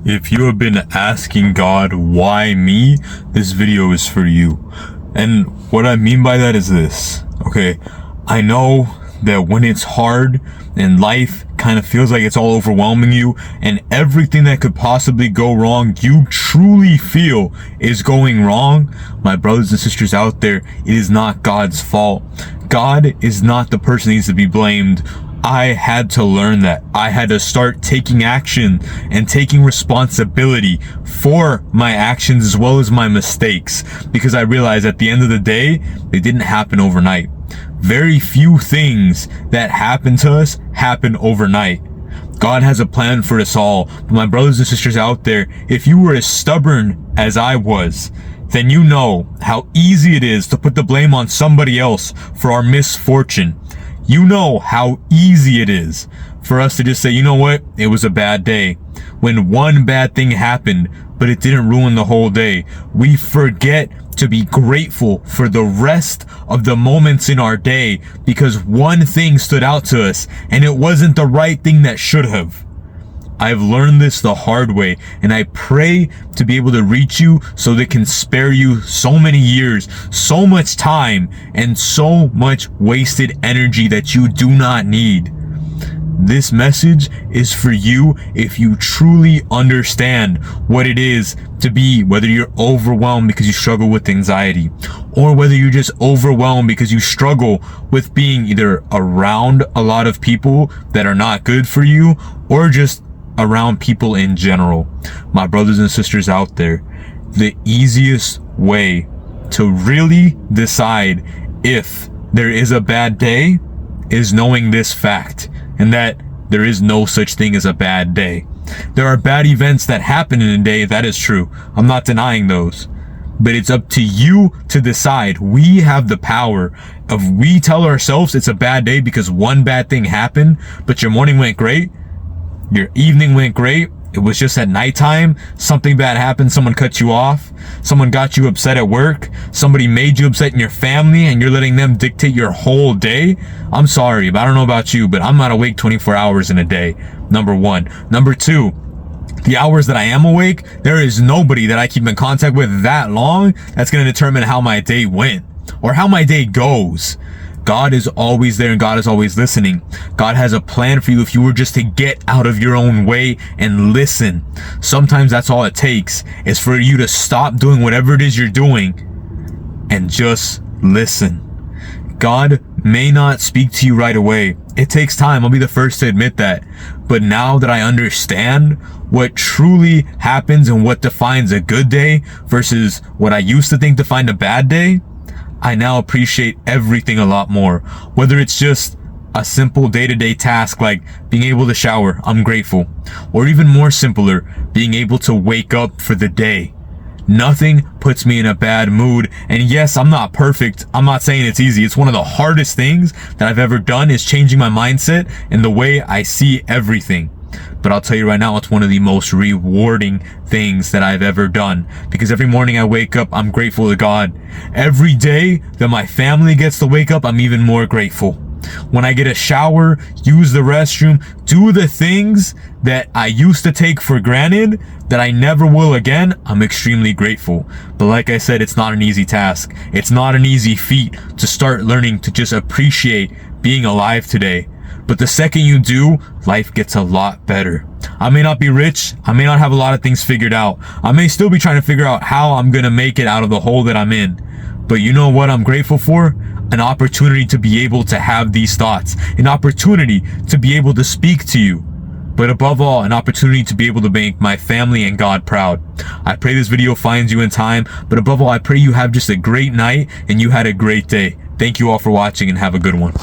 If you have been asking God, why me, this video is for you. And what I mean by that is this, okay? I know that when it's hard and life kind of feels like it's all overwhelming you and everything that could possibly go wrong, you truly feel is going wrong, my brothers and sisters out there, it is not God's fault. God is not the person that needs to be blamed. I had to learn that. I had to start taking action and taking responsibility for my actions as well as my mistakes, because I realized at the end of the day, they didn't happen overnight. Very few things that happen to us happen overnight. God has a plan for us all. But my brothers and sisters out there, if you were as stubborn as I was, then you know how easy it is to put the blame on somebody else for our misfortune. You know how easy it is for us to just say, you know what, it was a bad day. When one bad thing happened, but it didn't ruin the whole day. We forget to be grateful for the rest of the moments in our day because one thing stood out to us and it wasn't the right thing that should have. I've learned this the hard way, and I pray to be able to reach you so that it can spare you so many years, so much time, and so much wasted energy that you do not need. This message is for you if you truly understand what it is to be, whether you're overwhelmed because you struggle with anxiety, or whether you're just overwhelmed because you struggle with being either around a lot of people that are not good for you, or just around people in general. My brothers and sisters out there, the easiest way to really decide if there is a bad day is knowing this fact, and that there is no such thing as a bad day. There are bad events that happen in a day, that is true. I'm not denying those. But it's up to you to decide. We have the power of, we tell ourselves it's a bad day because one bad thing happened, but your morning went great, your evening went great, it was just at nighttime, something bad happened, someone cut you off, someone got you upset at work, somebody made you upset in your family, and you're letting them dictate your whole day. I'm sorry, but I don't know about you, but I'm not awake 24 hours in a day, number one. Number two, the hours that I am awake, there is nobody that I keep in contact with that long that's going to determine how my day went or how my day goes. God is always there and God is always listening. God has a plan for you if you were just to get out of your own way and listen. Sometimes that's all it takes, is for you to stop doing whatever it is you're doing and just listen. God may not speak to you right away. It takes time. I'll be the first to admit that. But now that I understand what truly happens and what defines a good day versus what I used to think defined a bad day, I now appreciate everything a lot more. Whether it's just a simple day-to-day task like being able to shower, I'm grateful. Or even more simpler, being able to wake up for the day. Nothing puts me in a bad mood. And yes, I'm not perfect. I'm not saying it's easy. It's one of the hardest things that I've ever done, is changing my mindset and the way I see everything. But I'll tell you right now, it's one of the most rewarding things that I've ever done, because every morning I wake up, I'm grateful to God. Every day that my family gets to wake up, I'm even more grateful. When I get a shower, use the restroom, do the things that I used to take for granted that I never will again, I'm extremely grateful. But like I said, it's not an easy task. It's not an easy feat to start learning to just appreciate being alive today. But the second you do, life gets a lot better. I may not be rich. I may not have a lot of things figured out. I may still be trying to figure out how I'm going to make it out of the hole that I'm in. But you know what I'm grateful for? An opportunity to be able to have these thoughts. An opportunity to be able to speak to you. But above all, an opportunity to be able to make my family and God proud. I pray this video finds you in time. But above all, I pray you have just a great night and you had a great day. Thank you all for watching and have a good one.